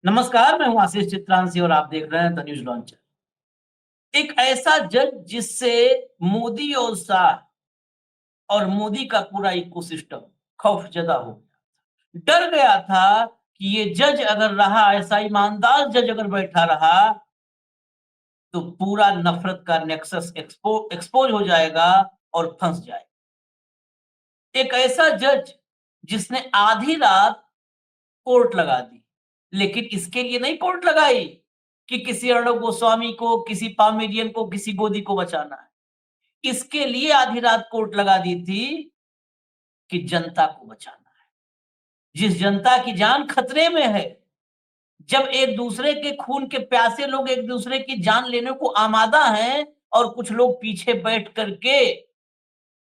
नमस्कार, मैं हूँ आशीष चित्रांशी और आप देख रहे हैं द न्यूज़ लॉन्चर। एक ऐसा जज जिससे मोदी और शाह और मोदी का पूरा इकोसिस्टम खौफजदा हो गया। डर गया था कि ये जज अगर रहा, ऐसा ईमानदार जज अगर बैठा रहा, तो पूरा नफ़रत का नेक्सस एक्सपोज़ हो जाएगा और फँस जाएगा। एक ऐसा जज जिसने आधी रात कोर्ट लगा दी। लेकिन इसके लिए नहीं कोर्ट लगाई कि किसी अर्णब गोस्वामी को, किसी पामेलियन को, किसी गोदी को बचाना है। इसके लिए आधी रात कोर्ट लगा दी थी कि जनता को बचाना है। जिस जनता की जान खतरे में है, जब एक दूसरे के खून के प्यासे लोग एक दूसरे की जान लेने को आमादा हैं और कुछ लोग पीछे बैठ करके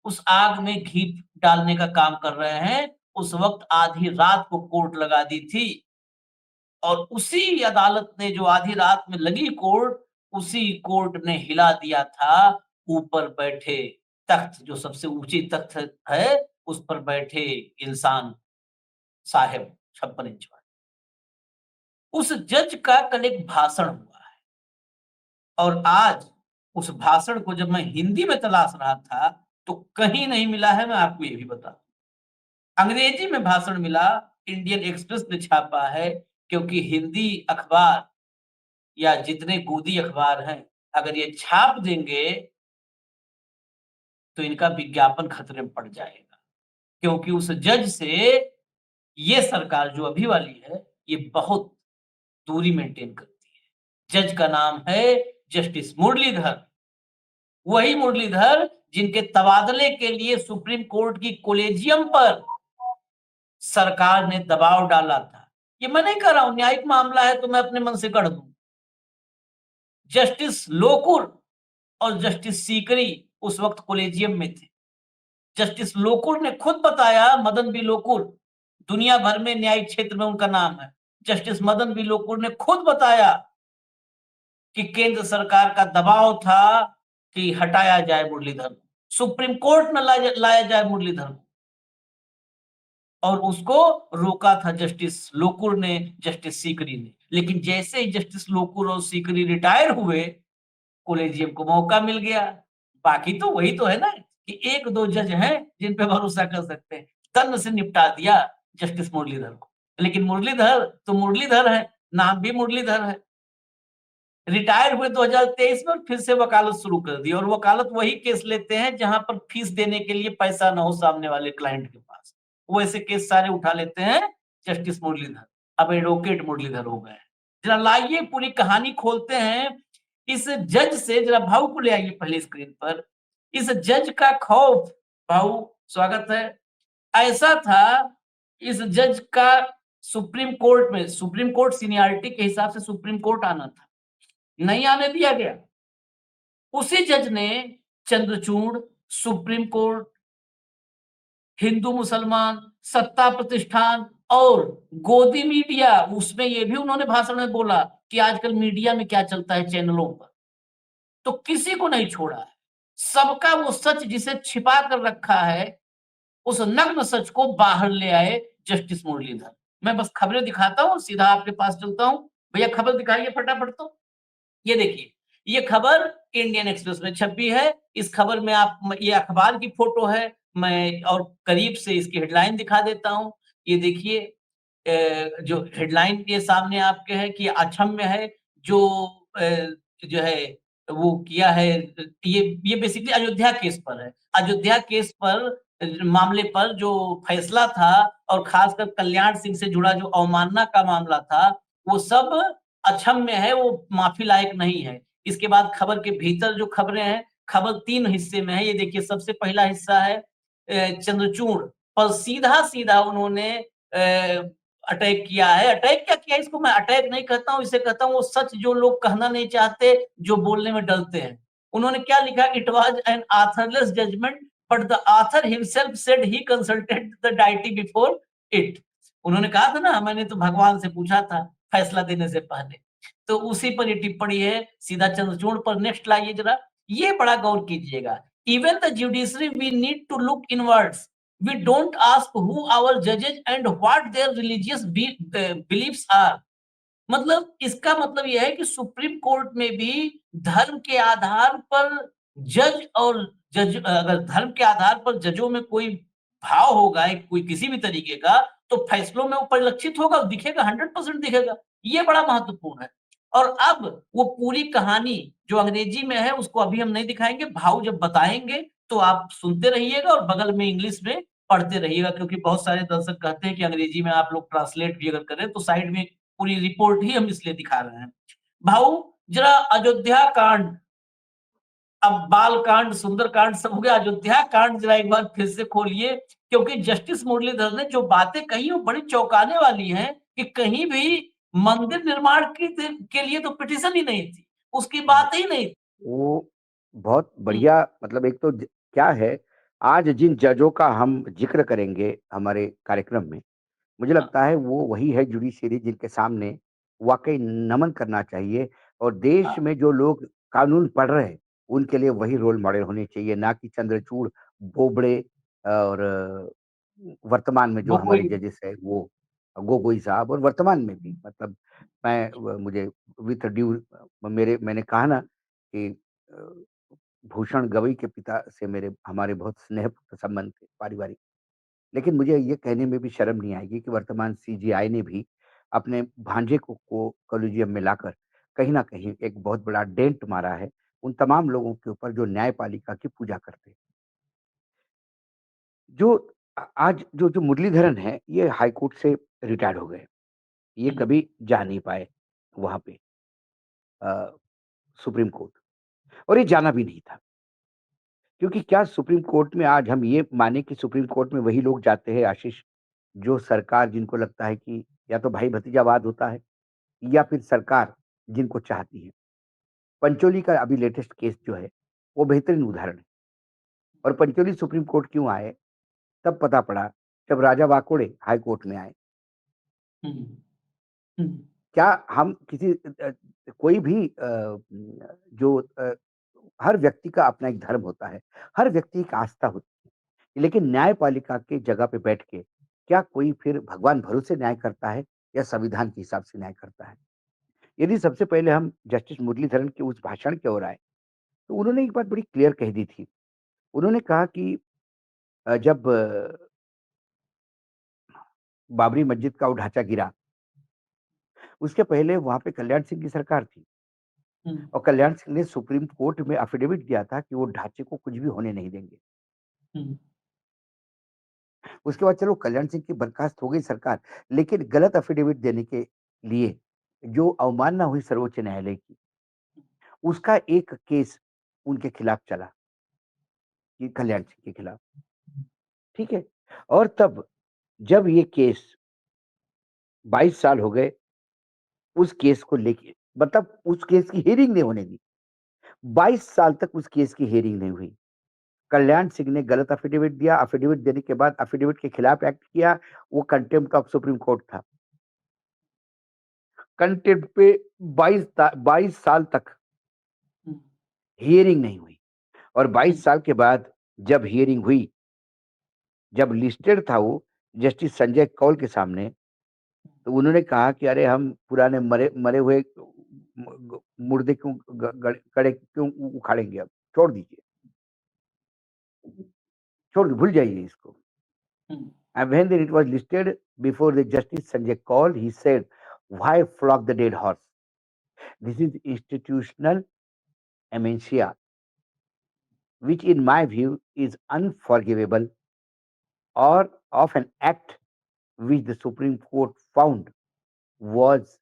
उस आग में घी डालने का काम कर रहे हैं, उस वक़्त आधी रात को कोर्ट लगा दी थी। और उसी अदालत ने जो आधी रात में लगी कोर्ट, उसी कोर्ट ने हिला दिया था ऊपर बैठे तख्त, जो सबसे ऊँची तख्त है, उस पर बैठे इंसान साहिब 56 इंच वाले। उस जज का कल एक भाषण हुआ है और आज उस भाषण को जब मैं हिंदी में तलाश रहा था, तो कहीं नहीं मिला है, मैं आपको ये भी बता दूँ। अंग्रेजी में भाषण मिला, इंडियन एक्सप्रेस ने छापा है, क्योंकि हिंदी अखबार या जितने गोदी अखबार हैं, अगर ये छाप देंगे, तो इनका विज्ञापन खतरे में पड़ जाएगा। क्योंकि उस जज से ये सरकार जो अभी वाली है, ये बहुत दूरी मेंटेन करती है। जज का नाम है जस्टिस मुरलीधर। वही मुरलीधर जिनके तबादले के लिए सुप्रीम कोर्ट की कोलेजियम पर सरकार ने दबाव डाला था। ये मैं नहीं कह रहा हूँ, न्यायिक मामला है तो मैं अपने मन से गढ़ दूँ। जस्टिस लोकुर और जस्टिस सीकरी उस वक़्त कोलेजियम में थे। जस्टिस लोकुर ने खुद बताया, मदन बी लोकुर, दुनिया भर में न्यायिक क्षेत्र में उनका नाम है। जस्टिस मदन बी लोकुर ने खुद बताया कि केंद्र सरकार का दबाव था कि हटाया जाए मुरलीधर को। सुप्रीम कोर्ट में लाया जाए मुरलीधर को। और उसको रोका था जस्टिस लोकुर ने, जस्टिस सीकरी ने। लेकिन जैसे ही जस्टिस लोकुर और सीकरी रिटायर हुए, कोलेजियम को मौका मिल गया। बाकी तो वही तो है ना कि 1-2 जज हैं जिन पे भरोसा कर सकते हैं। तन से निपटा दिया जस्टिस मुरलीधर को। लेकिन मुरलीधर तो मुरलीधर है, नाम भी मुरलीधर है। रिटायर हुए 2023 में और फिर से वकालत शुरू कर दी, और वकालत वही केस लेते हैं जहां पर फीस देने के लिए पैसा ना हो सामने वाले क्लाइंट के पास। वो ऐसे केस सारे उठा लेते हैं जस्टिस मुरलीधर। अब एडवोकेट मुरलीधर हो गए हैं। जरा लाइए पूरी कहानी खोलते हैं। इस जज से जरा भाऊ को ले आइए पहले स्क्रीन पर। इस जज का खौफ, भाऊ स्वागत है, ऐसा था। इस जज का सुप्रीम कोर्ट सीनियरिटी के हिसाब से सुप्रीम कोर्ट आना था, नहीं आने दिया गया। उसी जज ने चंद्रचूड़, सुप्रीम कोर्ट, हिंदू मुसलमान, सत्ता प्रतिष्ठान और गोदी मीडिया, उसमें ये भी उन्होंने भाषण में बोला कि आजकल मीडिया में क्या चलता है चैनलों पर, तो किसी को नहीं छोड़ा है। सबका वो सच जिसे छिपा कर रखा है, उस नग्न सच को बाहर ले आए जस्टिस मुरलीधर। मैं बस खबरें दिखाता हूँ, सीधा आपके पास चलता हूँ। भैया खबर दिखाइए फटाफट। तो ये देखिए, ये खबर इंडियन एक्सप्रेस में छपी है। इस खबर में आप ये अखबार की फोटो है, मैं और करीब से इसकी हेडलाइन दिखा देता हूँ। ये देखिए, जो हेडलाइन के सामने आपके है कि अक्षम्य है, जो जो है वो किया है। ये बेसिकली अयोध्या केस पर है। अयोध्या केस पर मामले पर जो फैसला था, और खासकर कल्याण सिंह से जुड़ा जो अवमानना का मामला था, वो सब अक्षम्य है, वो माफ़ी लायक नहीं है। इसके बाद खबर के भीतर जो खबरें हैं, खबर 3 हिस्से में है। ये देखिए, सबसे पहला हिस्सा है चंद्रचूड़ पर सीधा-सीधा उन्होंने अटैक किया है। अटैक क्या किया, इसको मैं अटैक नहीं कहता हूँ, इसे कहता हूँ वो सच जो लोग कहना नहीं चाहते, जो बोलने में डरते हैं। उन्होंने क्या लिखा, it was an authorless judgement but the author himself said he consulted the deity before it. उन्होंने कहा था ना, मैंने तो भगवान से पूछा था फैसला देने से पहले। तो उसी पर ये टिप्पणी है, सीधा चंद्रचूड़ पर। नेक्स्ट लाइए जरा, ये बड़ा गौर कीजिएगा। Even the judiciary we need to look inwards, we don't ask who our judges and what their religious beliefs are. मतलब इसका मतलब ये है कि सुप्रीम कोर्ट में भी धर्म के आधार पर जज अगर धर्म के आधार पर जजों में कोई भाव होगा, कोई किसी भी तरीके का, तो फैसलों में वो परिलक्षित होगा, दिखेगा, 100% दिखेगा। ये बड़ा महत्वपूर्ण है। और अब वो पूरी कहानी जो अंग्रेजी में है उसको अभी हम नहीं दिखाएंगे, भाव जब बताएंगे तो आप सुनते रहिएगा और बगल में इंग्लिश में पढ़ते रहिएगा, क्योंकि बहुत सारे दर्शक कहते हैं कि अंग्रेजी में आप लोग ट्रांसलेट भी अगर करें तो साइड में पूरी रिपोर्ट ही हम इसलिए दिखा रहे हैं। भाऊ, जरा अयोध्या कांड, अब बाल कांड, सुंदर कांड सब हो गया, अयोध्या कांड जरा एक बार फिर से खोलिए, क्योंकि जस्टिस मुरलीधर ने जो बातें कही वो बड़ी चौंकाने वाली हैं कि कहीं भी मंदिर निर्माण के लिए तो पिटीशन ही नहीं थी, उसकी बात ही नहीं थी। वो बहुत हुँ, बढ़िया मतलब एक तो क्या है, आज जिन जजों का हम जिक्र करेंगे हमारे कार्यक्रम में, मुझे हाँ, लगता है वो वही है जुडिशरी जिनके सामने वाकई नमन करना चाहिए। और देश हाँ, में जो लोग कानून पढ़ रहे हैं उनके लिए वही रोल मॉडल होने चाहिए, ना कि चंद्रचूड़, बोबड़े और वर्तमान में जो वो हमारे कोई जजेस है वो गोगोई साहब, और वर्तमान में भी मतलब मुझे विथ ड्यू मेरे मैंने कहा ना कि भूषण गवई के पिता से मेरे हमारे बहुत स्नेहपूर्ण संबंध थे पारिवारिक। लेकिन मुझे ये कहने में भी शर्म नहीं आएगी कि वर्तमान सीजेआई ने भी अपने भांजे को कॉलेजियम में लाकर कहीं न कहीं एक बहुत बड़ा डेंट मारा है, उन तमाम लोगों के ऊपर जो न्यायपालिका की पूजा करते हैं। जो आज जो मुरलीधरन हैं, ये हाई कोर्ट से रिटायर्ड हो गए। ये हुँ, कभी जा नहीं पाए वहाँ पे अ, सुप्रीम कोर्ट, और ये जाना भी नहीं था। क्योंकि क्या सुप्रीम कोर्ट में आज हम ये माने कि सुप्रीम कोर्ट में वही लोग जाते हैं आशीष, जो सरकार जिनको लगता है कि या तो भाई-भतीजावाद होता है या फिर सरकार जिनको चाहती है। पंचोली का अभी लेटेस्ट केस जो है, वो बेहतरीन उदाहरण है। और पंचोली सुप्रीम कोर्ट क्यों आए, तब पता पड़ा जब राजा वाकोड़े हाई कोर्ट में आए। हुँ, हुँ, क्या हम किसी कोई भी जो हर व्यक्ति का अपना एक धर्म होता है, हर व्यक्ति की आस्था होती है। लेकिन न्यायपालिका की जगह पे बैठ के क्या कोई फिर भगवान भरोसे न्याय करता है या संविधान के हिसाब से न्याय करता है? यदि सबसे पहले हम जस्टिस मुरलीधरन के उस भाषण की ओर आए, तो उन्होंने एक बात बड़ी क्लियर कह दी थी। उन्होंने कहा कि जब बाबरी मस्जिद का वो ढांचा गिरा, उसके पहले वहाँ पे कल्याण सिंह की सरकार थी हुँ, और कल्याण सिंह ने सुप्रीम कोर्ट में एफिडेविट दिया था कि वो ढांचे को कुछ भी होने नहीं देंगे। हुँ, उसके बाद चलो कल्याण सिंह की बर्खास्त हो गई सरकार, लेकिन गलत एफिडेविट देने के लिए जो अवमानना हुई सर्वोच्च न्यायालय की, उसका एक केस उनके खिलाफ चला कि कल्याण सिंह के खिलाफ, ठीक है? और तब जब ये केस 22 साल हो गए, उस केस को लेके मतलब उस केस की हियरिंग नहीं होने दी। 22 साल तक उस केस की हियरिंग नहीं हुई। कल्याण सिंह ने गलत एफिडेविट दिया, एफिडेविट देने के बाद एफिडेविट के खिलाफ एक्ट किया, वो कंटेम्प्ट ऑफ सुप्रीम कोर्ट था। कंटेम्प्ट पे 22 साल तक हुँ, हियरिंग नहीं हुई और हुँ, 22 साल के बाद जब हियरिंग हुई, जब लिस्टेड था वो जस्टिस संजय कौल के सामने, तो उन्होंने कहा कि अरे हम पुराने मरे मरे हुए मुर्दे क्यों गड़े क्यों उखाड़ेंगे अब, छोड़ दीजिए, छोड़ भूल जाइए इसको। हुँ, And when it was listed before the Justice Sanjay Kaul, he said, "Why flog the dead horse? This is institutional amnesia, which, in my view, is unforgivable or of an act which the Supreme Court found was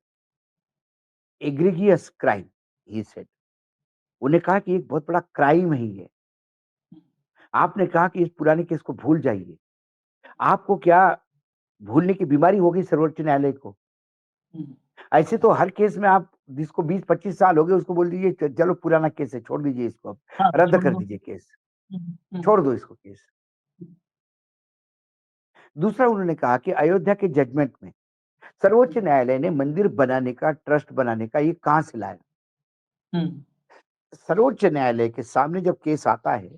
egregious crime," he said. उन्हें कहा कि एक बहुत बड़ा crime है ये। आपने कहा कि इस पुराने केस को भूल जाइए। आपको क्या भूलने की बीमारी हो गई सर्वोच्च न्यायालय को? हुँ, ऐसे तो हर केस में आप जिसको 20-25 साल हो गए उसको बोल दीजिए चलो पुराना केस है, छोड़ दीजिए इसको अब, हाँ, रद्द छोड़ कर दो। दीजिए केस, हुँ, हुँ, छोड़ दो इसको केस। दूसरा उन्होंने कहा कि अयोध्या के जजमेंट में सर्वोच्च न्यायालय ने मंदिर बनाने का, ट्रस्ट बनाने का ये कहाँ से लाया? हुँ, सर्वोच्च न्यायालय के सामने जब केस आता है,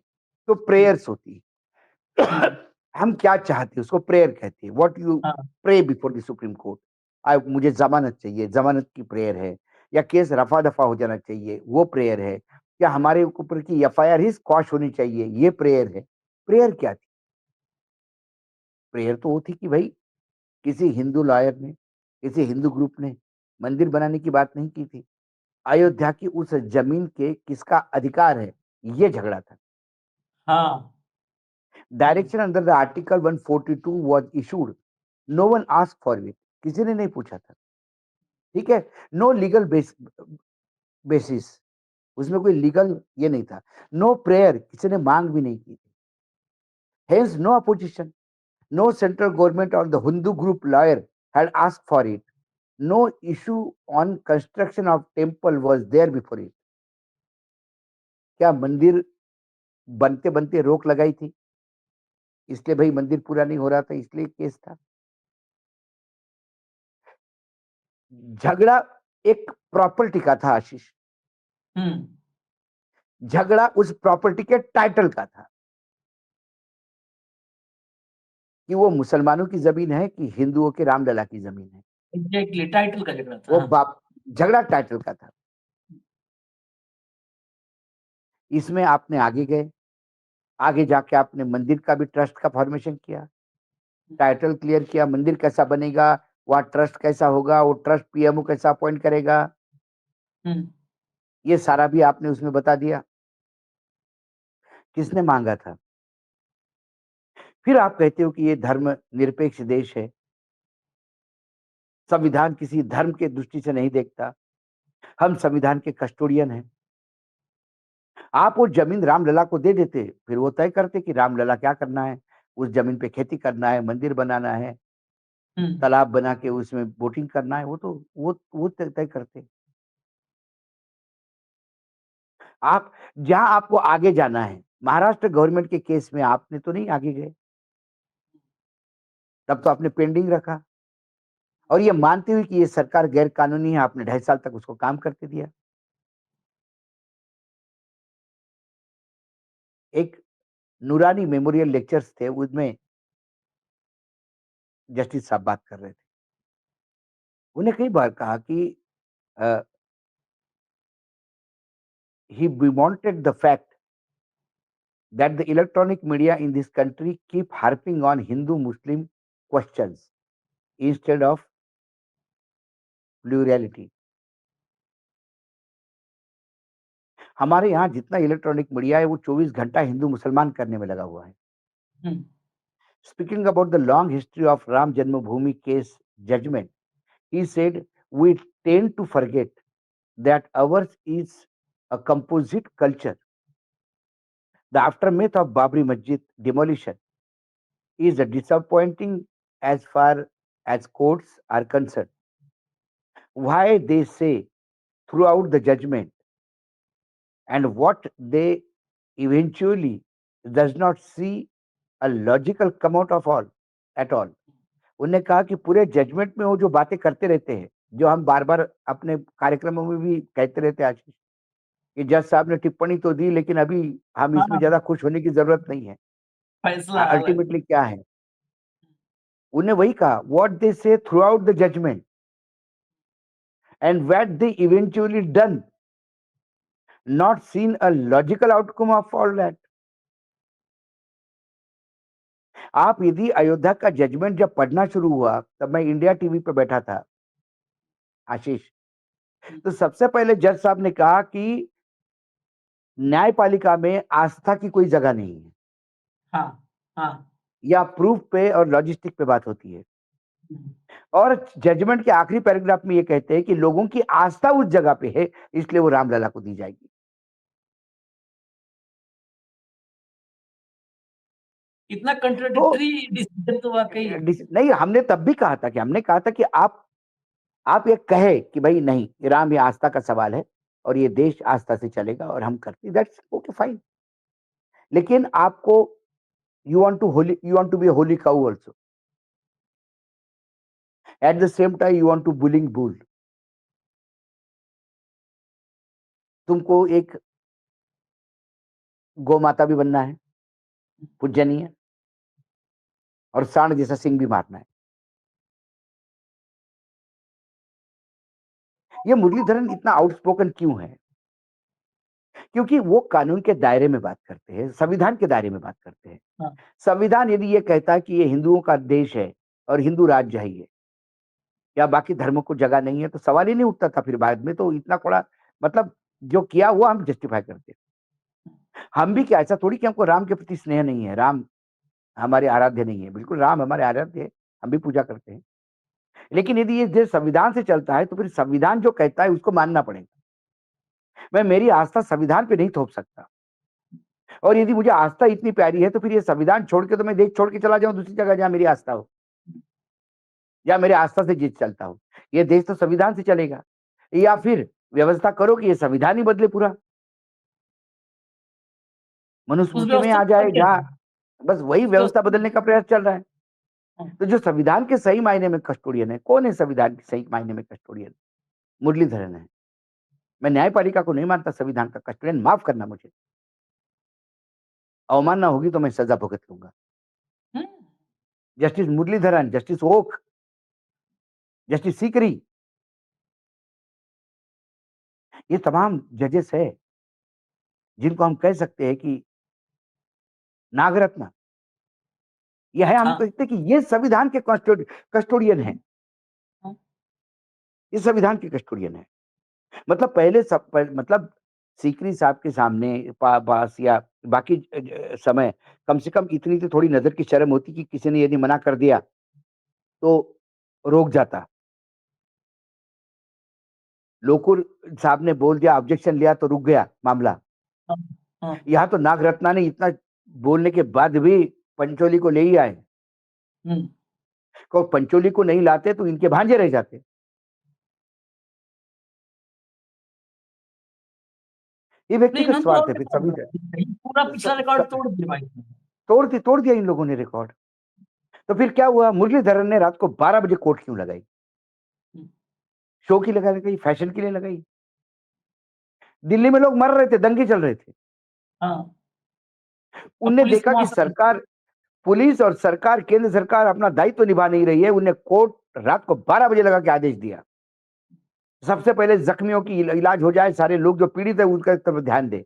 तो हुँ, प्रेयर्स होती है। हुँ, हम क्या चाहते हैं उसको प्रेयर कहते हैं। व्हाट यू हाँ, pray before the supreme court. मुझे ज़मानत चाहिए, ज़मानत की प्रेयर है, या केस रफ़ा-दफ़ा हो जाना चाहिए, वो प्रेयर है, या हमारे ऊपर की एफआईआर ही स्क्वॉश होनी चाहिए, ये प्रेयर है। प्रेयर क्या थी? प्रेयर तो वो थी कि भई किसी हिंदू लॉयर ने, किसी हिंदू ग्रुप ने मंदिर बनाने की बात नहीं की थी। अयोध्या की उस ज़मीन के किसका अधिकार है, ये झगड़ा था। हाँ। Hmm, direction under the article 142 was issued, no one asked for it, किसी ने नहीं पूछा था, ठीक है? नो लीगल बेसिस, उसमें कोई लीगल ये नहीं था। नो प्रेयर, किसी ने माँग भी नहीं की थी। Hence no opposition, no central government और the Hindu group lawyer had asked for it. No issue on construction of temple was there before it. क्या मंदिर बनते-बनते रोक लगाई थी? इसलिए भई मंदिर पूरा नहीं हो रहा था, इसलिए केस था। झगड़ा एक प्रॉपर्टी का था आशीष। हुँ, झगड़ा उस प्रॉपर्टी के टाइटल का था कि वो मुसलमानों की ज़मीन है कि हिंदुओं के रामलला की ज़मीन है। एग्ज़ैक्टली टाइटल का झगड़ा था। वो हाँ। बाप झगड़ा टाइटल का था। इसमें आपने आगे गए, आगे जाके आपने मंदिर का भी ट्रस्ट का फॉर्मेशन किया, टाइटल क्लियर किया, मंदिर कैसा बनेगा, वहाँ ट्रस्ट कैसा होगा, वो ट्रस्ट पीएमओ कैसा अपॉइंट करेगा, हुँ, ये सारा भी आपने उसमें बता दिया। किसने माँगा था? फिर आप कहते हो कि ये धर्मनिरपेक्ष देश है, संविधान किसी धर्म के दृष्टि से नहीं देखता, हम संविधान के कस्टोडियन हैं। आप वो ज़मीन रामलला को दे देते, फिर वो तय करते कि रामलला क्या करना है, उस ज़मीन पे खेती करना है, मंदिर बनाना है, हुँ, तालाब बना के उसमें बोटिंग करना है, वो तो वो तय करते। आप जहाँ आपको आगे जाना है, महाराष्ट्र गवर्नमेंट के केस में आपने तो नहीं आगे गए, तब तो आपने पेंडिंग रखा और ये मानते हुए कि ये सरकार गैर कानूनी है, आपने 2.5 साल तक उसको काम करते दिया। एक नूरानी मेमोरियल लेक्चर्स थे, उसमें जस्टिस साहब बात कर रहे थे। उन्हें कई बार कहा कि अ, he bemoanted the fact that the electronic media in this country keep harping on Hindu-Muslim questions instead of plurality. हमारे यहाँ जितना इलेक्ट्रॉनिक मीडिया है वो 24 घंटा हिंदू मुसलमान करने में लगा हुआ है। हुँ, Speaking about the long history of Ram Janmabhoomi case judgment, he said, "We tend to forget that ours is a composite culture. The aftermath of Babri Masjid demolition is disappointing as far as courts are concerned. Why they say throughout the judgment and what they eventually does not see a logical come out of all at all." उन्होंने कहा कि पूरे judgement में वो जो बातें करते रहते हैं, जो हम बार-बार अपने कार्यक्रमों में भी कहते रहते हैं आशीष, कि जज साहब ने टिप्पणी तो दी लेकिन अभी हम इसमें हाँ, ज़्यादा खुश होने की ज़रूरत नहीं है। फैसला अलग। अल्टीमेटली क्या है? उन्होंने वही कहा, what they say throughout the judgment and what they eventually done, not seen a logical outcome of all that. आप यदि अयोध्या का जजमेंट जब पढ़ना शुरू हुआ, तब मैं इंडिया टीवी पे बैठा था, आशीष, हुँ, तो सबसे पहले जज साहब ने कहा कि न्यायपालिका में आस्था की कोई जगह नहीं है। हाँ, हाँ, या प्रूफ पे और लॉजिस्टिक पे बात होती है। हुँ, और जजमेंट के आखिरी पैराग्राफ में ये कहते हैं कि लोगों की आस्था उस जगह पे है, इसलिए वो रामलला को दी जाएगी। इतना तो कंट्राडिक्टरी डिसीज़न तो वाक़ई। नहीं, हमने तब भी कहा था कि हमने कहा था कि आप ये कहे कि भई नहीं, राम ये आस्था का सवाल है और ये देश आस्था से चलेगा और हम करते दैट्स ओके फाइन। लेकिन आपको you want to be a holy cow also. At the same time you want to bulling bull. तुमको एक गौ माता भी बनना है, पूजनीय, और सांड जैसा सिंग भी मारना है। ये मुरलीधरन इतना आउटस्पोकन क्यों है? क्योंकि वो कानून के दायरे में बात करते हैं, संविधान के दायरे में बात करते हैं। हाँ, संविधान यदि ये कहता है कि ये हिंदुओं का देश है और हिंदू राज्य है ये, या बाकी धर्मों को जगह नहीं है, तो सवाल ही नहीं उठता था फिर बाद में तो इतना बड़ा मतलब जो किया वो हम जस्टिफाई करते। हम भी क्या ऐसा थोड़ी कि हमको राम के प्रति स्नेह नहीं है, राम हमारे आराध्य नहीं है, बिल्कुल राम हमारे आराध्य है, हम भी पूजा करते हैं। लेकिन यदि ये देश संविधान से चलता है, तो फिर संविधान जो कहता है उसको मानना पड़ेगा। मैं मेरी आस्था संविधान पे नहीं थोप सकता। और यदि मुझे आस्था इतनी प्यारी है, तो फिर ये संविधान छोड़ के तो मैं देश छोड़ के चला जाऊँ दूसरी जगह जहाँ मेरी आस्था हो, या मेरे आस्था से जिस चलता हो। ये देश तो संविधान से चलेगा, या फिर व्यवस्था करो कि ये संविधान ही बदले पूरा। उस मनुस्मृति में व्यवस्था आ को जाए करके जहाँ बस वही उस व्यवस्था व्यवस्था बदलने का प्रयास चल रहा है। हाँ, तो जो संविधान के सही मायने में कस्टोडियन है, कौन है संविधान के सही मायने में कस्टोडियन? मुरलीधरन है। मैं न्यायपालिका को नहीं मानता संविधान का कस्टोडियन, माफ करना मुझे। अवमानना होगी तो मैं सजा भुगत लूँगा। Hmm, justice Muralidharan, justice Oka, justice Sikri, ये तमाम जजेस है, जिनको हम कह सकते हैं कि नागरत्न। ये है, हम हाँ, कहते हैं कि ये संविधान के कस्टोडियन हैं, हाँ, ये संविधान के कस्टोडियन हैं। मतलब पहले मतलब सीकरी साहब के सामने पास या बाकी समय कम से कम इतनी तो थोड़ी नज़र की शर्म होती कि किसी ने यदि मना कर दिया, तो रोक जाता। लोकुर साहब ने बोल दिया, ऑब्जेक्शन लिया तो रुक गया मामला। हाँ, हाँ, यहाँ तो नागरत्ना ने इतना बोलने के बाद भी पंचोली को ले ही आए। हुँ। को पंचोली को नहीं लाते तो इनके भांजे रह जाते। ये नहीं, व्यक्तिगत इन्होंने तो स्वार्थ और है फिर रिकॉर्ड सभी बना का। दिया, पूरा स पिछला स रिकॉर्ड तोड़ दिया भाई इन्होंने। तोड़ दिया इन लोगों ने रिकॉर्ड। तो फिर क्या हुआ? मुरलीधरन ने रात को 12 बजे कोर्ट क्यों लगाई? हुँ, शो की लगाई, फैशन के लिए लगाई। दिल्ली में लोग मर रहे थे, दंगे चल रहे थे। हाँ, और उनने पुलिस देखा कि मुआवजा सरकार पुलिस और सरकार, केंद्र सरकार अपना दायित्व निभा नहीं रही है। उन्हें कोर्ट रात को 12 बजे लगा के आदेश दिया। सबसे पहले जख्मियों की इलाज हो जाए, सारे लोग जो पीड़ित है उनका तरफ ध्यान दें।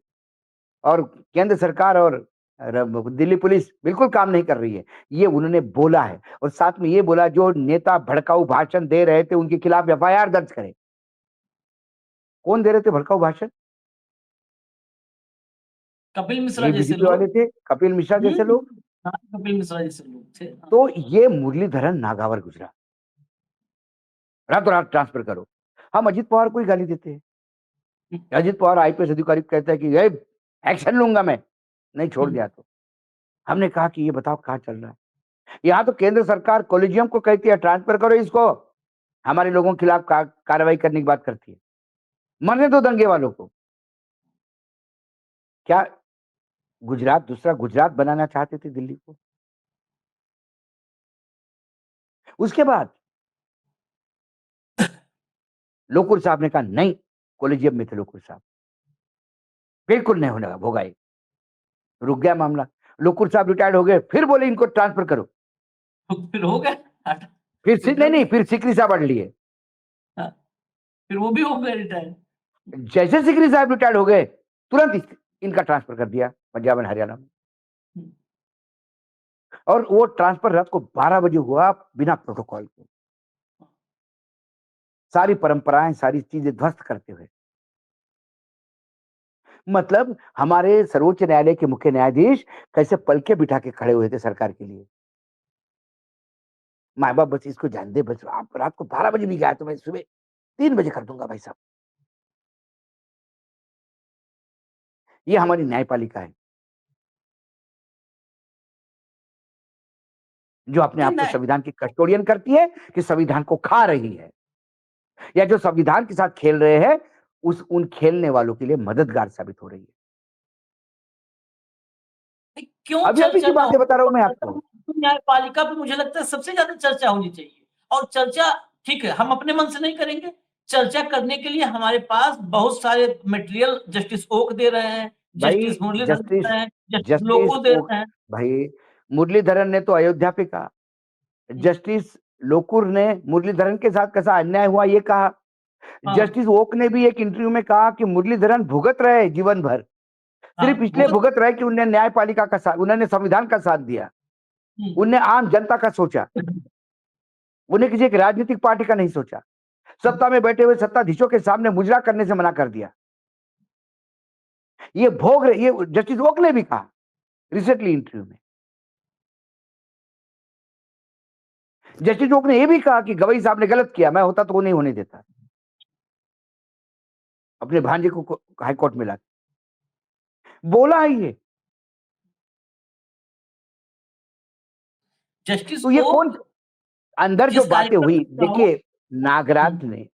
और केंद्र सरकार और दिल्ली पुलिस बिल्कुल काम नहीं कर रही है, ये उन्होंने बोला है। और साथ में ये बोला जो नेता भड़काऊ भाषण दे रहे थे उनके खिलाफ एफआईआर दर्ज करें। कौन दे रहे थे भड़काऊ भाषण? कपिल मिश्रा ये जैसे बीजेपी वाले लोग। थे, कपिल मिश्रा हुँ, जैसे लोग। हाँ, कपिल मिश्रा जैसे लोग थे। हाँ, तो ये मुरलीधरन नागावर गुजरा। रातों रात ट्रांसफर करो। हम अजित पवार को ही गाली देते हैं। हुँ, अजित पवार आईपीएस अधिकारी को कहता है कि ये एक्शन लूंगा मैं, नहीं छोड़ हुँ, दिया तो। हमने कहा कि ये बताओ कहाँ चल रहा है? यहाँ तो केंद्र सरकार कोलिजियम को कहती है ट्रांसफर करो इसको, हमारे लोगों के खिलाफ कार्रवाई करने की बात करती है। मरने दो दंगे वालों को। क्या गुजरात दूसरा गुजरात बनाना चाहते थे दिल्ली को? उसके बाद लोकुर साहब ने कहा नहीं, कोलिजियम में थे लोकुर साहब, बिल्कुल नहीं होने होगा ये। रुक गया मामला। लोकुर साहब रिटायर्ड हो गए, फिर बोले इनको ट्रांसफर करो। तो फिर हो गया हट फिर फिर नहीं कर नहीं दिया। फिर सिकरी साहब अड़ लिए। हाँ, फिर वो भी हो गए रिटायर। जैसे सिकरी साहब रिटायर्ड हो गए, तुरंत इनका ट्रांसफर कर दिया पंजाब एंड हरियाणा में। हुँ, और वो ट्रांसफर रात को 12 बजे हुआ बिना प्रोटोकॉल के। सारी परंपराएं, सारी चीजें ध्वस्त करते हुए। मतलब हमारे सर्वोच्च न्यायालय के मुख्य न्यायाधीश कैसे पलके बिठा के खड़े हुए थे सरकार के लिए। माँ बाप बस इसको जान दे, बस आप रात को 12 बजे भी गया तो मैं सुबह 3 बजे कर दूंगा भाई साहब। ये हमारी न्यायपालिका है, जो अपने नहीं, आप को नहीं, संविधान की कस्टोडियन करती है कि संविधान को खा रही है, या जो संविधान के साथ खेल रहे हैं उस उन खेलने वालों के लिए मददगार साबित हो रही है। क्यों अभी अभी चर्चा की ना बातें बता रहा हूं मैं हो? आपको। न्यायपालिका पे मुझे लगता है सबसे ज्यादा चर्चा होनी चाहिए। और चर्चा ठीक है, हम अपने मन से नहीं करेंगे। चर्चा करने के लिए हमारे पास बहुत सारे मटेरियल जस्टिस ओक दे रहे हैं, भाई जस्टिस मुरलीधर दे जस्टिस रहे हैं, जस्टिस जस्टिस लोकुर दे ओ रहे हैं। भाई मुरलीधरन ने तो अयोध्या पे कहा। हुँ, जस्टिस लोकुर ने मुरलीधरन के साथ कैसा अन्याय हुआ ये कहा। हाँ, जस्टिस ओक ने भी एक इंटरव्यू में कहा कि मुरलीधरन भुगत रहे जीवन भर, हाँ, सिर्फ इसलिए भुगत रहे कि उन्होंने न्यायपालिका का साथ, उन्होंने संविधान का साथ दिया, उनने आम जनता का सोचा, उन्हें किसी एक राजनीतिक पार्टी का नहीं सोचा, सत्ता में बैठे हुए सत्ताधीशों के सामने मुजरा करने से मना कर दिया। ये भोग रहे, ये जस्टिस ओक ने भी कहा रिसेंटली इंटरव्यू में। जस्टिस ओक ने यह भी कहा कि गवई साहब ने गलत किया, मैं होता तो वो नहीं होने देता, अपने भांजे को हाईकोर्ट में ला बोला है ये। जस्टिस तो ये ओक कौन अंदर जो जिस बातें कार्यक्रम हुई, में था वो देखिए नागराज ने,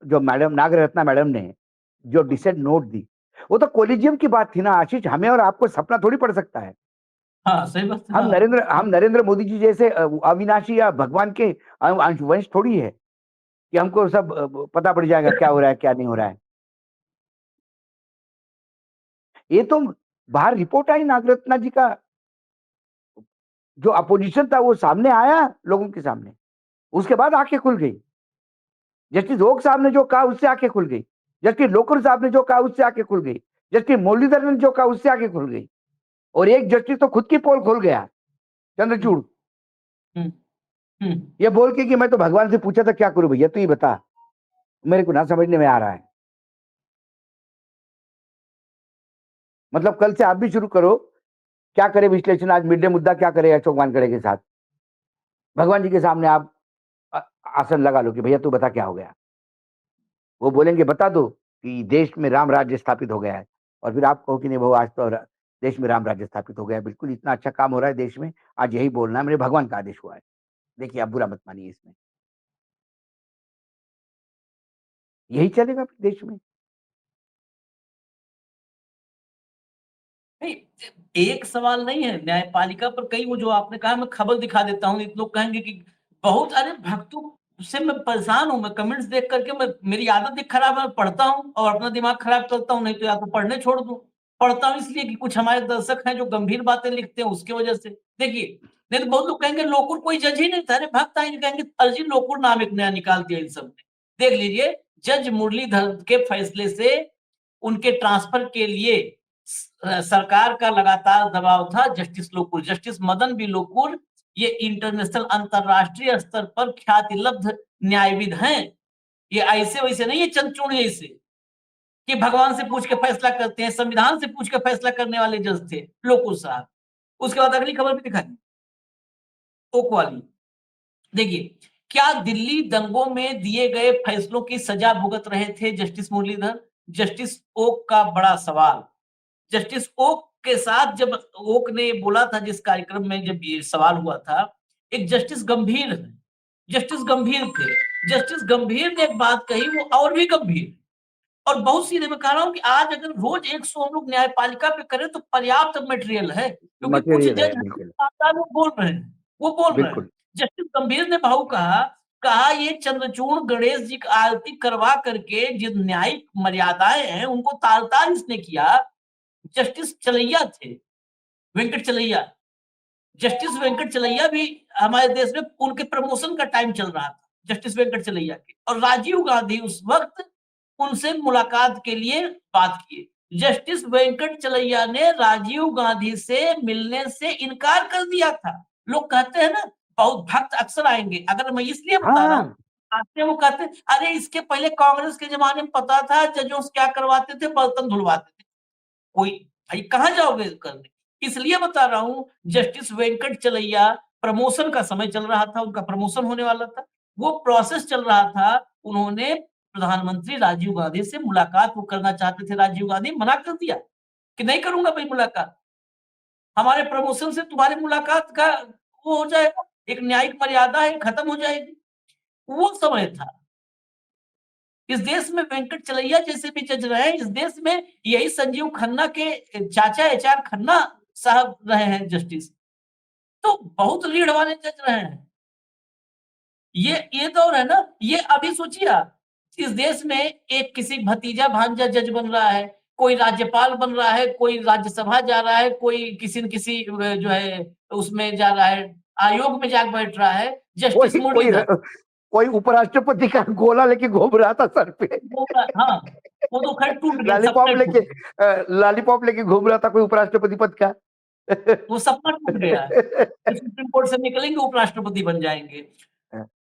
जो मैडम नागरत्ना मैडम ने जो डिसेंट नोट दी, वो तो कोलिजियम की बात थी ना आशीष, हमें और आपको सपना थोड़ी पड़ सकता है। हाँ, सही बात है, हम नरेंद्र मोदी जी जैसे अविनाशी या भगवान के अंशवंश थोड़ी है कि हमको सब पता पड़ जाएगा क्या हो रहा है क्या नहीं हो रहा है। ये तो बाहर रिपोर्ट आई नागरत्ना जी का, जो अपोजिशन था वो सामने आया लोगों के सामने, उसके बाद आंखें खुल गई। जस्टिस ओक साहब ने जो कहा उससे आंखें खुल गई, जस्टिस लोकुर साहब ने जो कहा उससे आंखें खुल गई, जस्टिस मुरलीधरन ने जो कहा उससे आंखें खुल गई, और एक जस्टिस तो खुद की पोल खोल गया, चंद्रचूड़, हम्म, हम्म, ये बोल के कि मैं तो भगवान से पूछा था क्या करूं भैया तू ही बता, मेरे को ना समझने में आ रहा है। मतलब कल से आप भी शुरू करो, क्या करे विश्लेषण, आज मिड डे मुद्दा क्या करे अशोक वानखेड़े के साथ, भगवान जी के सामने आप आसन लगा लो कि भैया तू बता क्या हो गया। वो बोलेंगे बता दो कि देश में राम राज्य स्थापित हो गया है, और फिर आप कहो कि नहीं वो आज तो देश में राम राज्य स्थापित हो गया है, बिल्कुल इतना अच्छा काम हो रहा है देश में, आज यही बोलना है, मेरे भगवान का आदेश हुआ है। देखिए आप बुरा मत मानिए इसमें, यही चलेगा फिर देश में। नहीं, एक सवाल नहीं है न्यायपालिका पर, कई वो जो आपने कहा, मैं खबर दिखा देता हूँ, लोग कहेंगे कि बहुत, अरे भक्तों से मैं परेशान हूँ, मैं कमेंट्स देख करके, मैं मेरी आदत ही खराब है, मैं पढ़ता हूँ और अपना दिमाग खराब करता हूँ, नहीं तो या तो पढ़ने छोड़ दूं। पढ़ता हूँ इसलिए कि कुछ हमारे दर्शक हैं जो गंभीर बातें लिखते हैं, उसकी वजह से। देखिए, नहीं तो बहुत लोग कहेंगे लोकुर कोई जज ही नहीं था, अरे भक्त आएंगे कहेंगे अर्जी लोकुर नाम एक नया निकाल दिया इन सब ने। देख लीजिए, जज मुरलीधर के फैसले से उनके ट्रांसफर के लिए सरकार का लगातार दबाव था। Justice Lokur, justice Madan B Lokur, ये इंटरनेशनल अंतरराष्ट्रीय स्तर पर ख्यातिलब्ध न्यायविद हैं। ये ऐसे वैसे नहीं है चंचूड़ जैसे कि भगवान से पूछ के फैसला करते हैं, संविधान से पूछ के फैसला करने वाले जज थे लोकुर साहब। उसके बाद अगली खबर भी दिखा दी, ओक वाली। देखिए, क्या दिल्ली दंगों में दिए गए फैसलों की सजा भुगत रहे थे जस्टिस मुरलीधर? जस्टिस ओक का बड़ा सवाल। जस्टिस ओक के साथ जब ओक ने बोला था, जिस कार्यक्रम में जब ये सवाल हुआ था, एक जस्टिस गंभीर है, जस्टिस गंभीर थे, जस्टिस गंभीर ने एक बात कही वो और भी गंभीर, और बहुत सीधे मैं कह रहा हूं कि आज अगर रोज 100 हम लोग न्यायपालिका पे करें तो पर्याप्त मटेरियल है, क्योंकि कुछ मटेरियल जज है बिल्कुल। लोग बोल रहे हैं, वो बोल रहे हैं। बिल्कुल। जस्टिस गंभीर ने भाऊ कहा, कहा ये चंद्रचूड़ गणेश जी की आरती करवा करके जिन न्यायिक मर्यादाएं हैं उनको तार-तार इसने किया। जस्टिस चलैया थे, वेंकट चलैया, जस्टिस वेंकट चलैया भी हमारे देश में, उनके प्रमोशन का टाइम चल रहा था जस्टिस वेंकट चलैया के, और राजीव गांधी उस वक्त उनसे मुलाकात के लिए बात किए। जस्टिस वेंकट चलैया ने राजीव गांधी से मिलने से इनकार कर दिया था। लोग कहते हैं ना, बहुत भक्त अक्सर आएंगे, अगर मैं इसलिए बता रहा हूँ, हाँ आते हैं वो कहते हैं अरे इसके पहले कांग्रेस के जमाने में पता था जजों से क्या करवाते थे, बर्तन धुलवाते थे। कोई, भाई कहाँ जाओगे करने? इसलिए बता रहा हूं, जस्टिस वेंकट चलैया, प्रमोशन का समय चल रहा था, उनका प्रमोशन होने वाला था, वो प्रोसेस चल रहा था। उन्होंने प्रधानमंत्री राजीव गांधी से मुलाकात वो करना चाहते थे, राजीव गांधी मना कर दिया कि नहीं करूंगा भाई मुलाकात, हमारे प्रमोशन से तुम्हारी मुलाकात का वो हो जाएगा, एक न्यायिक मर्यादा है खत्म हो जाएगी। वो समय था। इस देश में वेंकट चलैया जैसे भी जज रहे हैं, इस देश में यही संजीव खन्ना के चाचा एचआर खन्ना साहब रहे हैं जस्टिस, तो बहुत रीढ़ वाले जज रहे हैं। ये दौर है ना, ये अभी सोचिए आप, इस देश में एक किसी भतीजा भांजा जज बन रहा है, कोई राज्यपाल बन रहा है, कोई राज्यसभा जा रहा है, कोई किसी न किसी जो है उसमें जा रहा है, आयोग में जाके बैठ रहा है, जस्टिस कोई कोई मुरलीधर। कोई उपराष्ट्रपति का गोला लेके घूम रहा था सर पे। हाँ, वो तो खैर टूट गया, लॉलीपॉप सपना टूट लेके गया, लॉलीपॉप लेके घूम रहा था कोई उपराष्ट्रपति पद का। वो सपना टूट गया। ये सुप्रीम कोर्ट से निकलेंगे, उपराष्ट्रपति बन जाएंगे।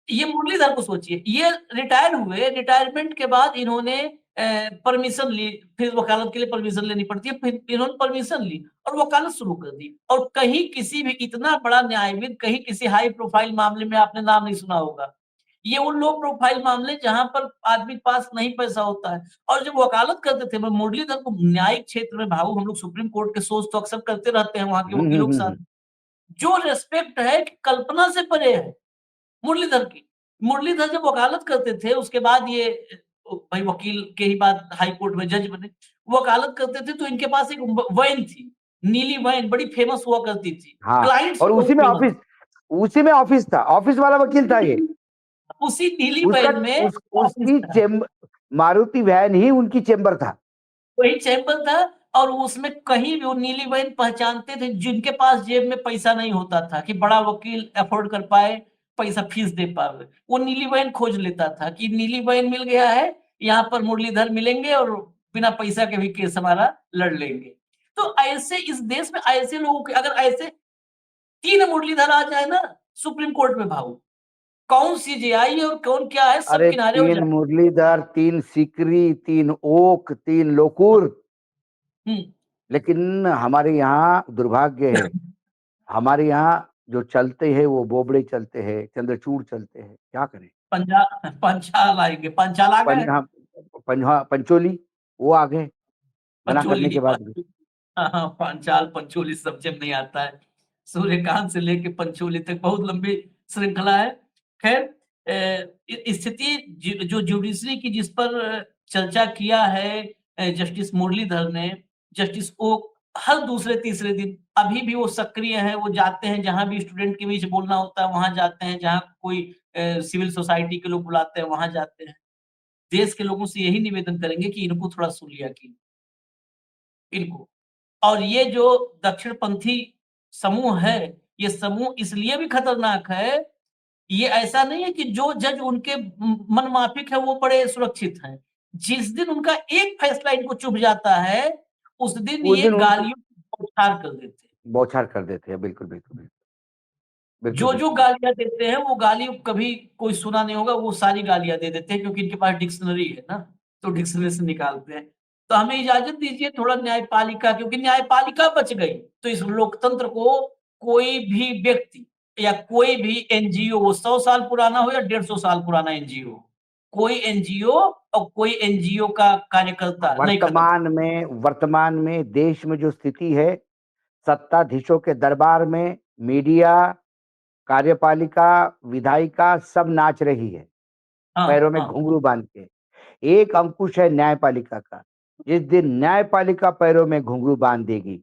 ये मुरलीधर को सोचिए, ये रिटायर हुए, रिटायरमेंट के बाद इन्होंने परमिशन ली, फिर वकालत के लिए परमिशन लेनी पड़ती है, फिर इन्होंने परमिशन ली और वकालत शुरू कर दी। और कहीं किसी भी इतना बड़ा न्यायविद, कहीं किसी हाई प्रोफाइल मामले में आपने नाम नहीं सुना होगा। ये वो लो प्रोफाइल मामले जहां पर आदमी के पास नहीं पैसा होता है। और जब वकालत करते थे, मैं मुरलीधर को न्यायिक क्षेत्र में भाऊ, हम लोग सुप्रीम कोर्ट के सोच तो अक्सर करते रहते हैं वहां के वकीलों के साथ, जो रेस्पेक्ट है कि कल्पना से परे है मुरलीधर की। मुरलीधर जब वकालत करते थे, उसके बाद ये भाई वकील के ही बाद हाई कोर्ट में जज बने, वकालत करते थे तो इनके पास एक वैन थी, नीली वैन, बड़ी फेमस हुआ करती थी, हाँ, क्लाइंट्स और भी बहुत फेमस। उसी में ऑफिस था, ऑफिस वाला वकील था ये। उसी नीली उसका वैन में ऑफिस उसकी था, चेम्बर, मारुति वैन ही उनकी चेम्बर था। वही चैम्बर था। और उसमें कहीं भी वो नीली वैन पहचानते थे जिनके पास जेब में पैसा नहीं होता था कि बड़ा वकील अफोर्ड कर पाए, पैसा फीस दे पाए, वो नीली वैन खोज लेता था कि नीली वैन मिल गया है, यहाँ पर मुरलीधर मिलेंगे और बिना पैसा के भी केस हमारा लड़ लेंगे। तो ऐसे इस देश में ऐसे लोगों के अगर ऐसे 3 मुरलीधर आ जाए ना सुप्रीम कोर्ट में भाऊ, कौन सीजेआई और कौन क्या है, सब अरे किनारे हो 3 जाए। मुरलीधर, 3 सीकरी, 3 ओक, 3 लोकुर। हम्म। लेकिन हमारे यहाँ दुर्भाग्य है, हमारे यहाँ जो चलते हैं वो बोबड़े चलते हैं, चंद्रचूड़ चलते हैं, क्या करें। पंचाल आएंगे, पंचाल आ गए। हाँ, पंचोली वो आ गए मना करने पंचोली, के बाद भी। हाँ, हाँ, पांचाल पंचोली सब जब नहीं आता है। सूर्यकांत से लेके पंचोली तक बहुत लंबी श्रृंखला है। खैर, स्थिति जो जुडिशरी की जिस पर चर्चा किया है जस्टिस मुरलीधर ने, जस्टिस ओक हर दूसरे तीसरे दिन अभी भी वो सक्रिय है, वो जाते हैं जहां भी स्टूडेंट के बीच बोलना होता है वहां जाते हैं, जहां कोई सिविल सोसाइटी के लोग बुलाते हैं वहां जाते हैं। देश के लोगों से यही निवेदन करेंगे कि इनको थोड़ा सुन लिया कीजिए, इनको। और ये जो दक्षिणपंथी समूह है, ये समूह इसलिए भी खतरनाक है, ये ऐसा नहीं है कि जो जज उनके मनमाफिक है वो बड़े सुरक्षित हैं। जिस दिन उनका एक फैसला इनको चुभ जाता है, उस दिन उस ये दिन उनको गालियों की बौछार कर देते हैं। बौछार कर देते हैं। बिल्कुल, बिल्कुल, बिल्कुल। बिल्कुल, जो बिल्कुल। गालियाँ देते हैं, वो गाली कभी कोई सुना नहीं होगा, वो सारी गालियाँ दे देते हैं क्योंकि इनके पास डिक्शनरी है ना, तो डिक्शनरी से निकालते हैं। तो हमें इजाज़त दीजिए थोड़ा न्यायपालिका, क्योंकि न्यायपालिका बच गई, तो इस लोकतंत्र को कोई भी व्यक्ति या कोई भी एनजीओ, वो 100 साल पुराना हो या 150 साल पुराना एनजीओ, कोई एनजीओ और कोई एनजीओ का कार्यकर्ता नहीं खत्म। वर्तमान में देश में जो स्थिति है, सत्ताधीशों के दरबार में मीडिया, कार्यपालिका, विधायिका सब नाच रही है, हाँ, पैरों में हाँ। घुंघरू बांध के। एक अंकुश है न्यायपालिका का। जिस दिन न्यायपालिका पैरों में घुंघरू बांध देगी,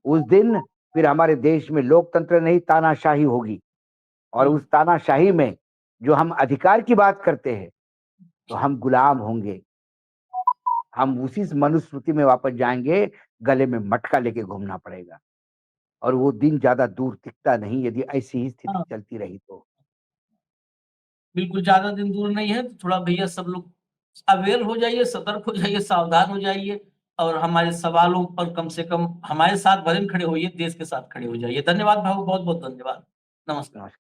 उस दिन फिर हमारे देश में लोकतंत्र नहीं तानाशाही होगी। और हुँ। उस तानाशाही में जो हम अधिकार की बात करते हैं, तो हम गुलाम होंगे। हम उसी मनुस्मृति में वापस जाएंगे, गले में मटका लेके घूमना पड़ेगा। और वो दिन ज्यादा दूर दिखता नहीं यदि ऐसी ही स्थिति हाँ। चलती रही तो। बिल्कुल ज़्यादा दिन दूर नहीं है, तो थोड़ा भैया सब लोग अवेयर हो जाइए, सतर्क हो जाइए, सावधान हो जाइए और हमारे सवालों पर कम से कम हमारे साथ भले खड़े होइए, देश के साथ खड़े हो जाइए। धन्यवाद भाऊ, बहुत-बहुत धन्यवाद। नमस्कार। नमस्कार।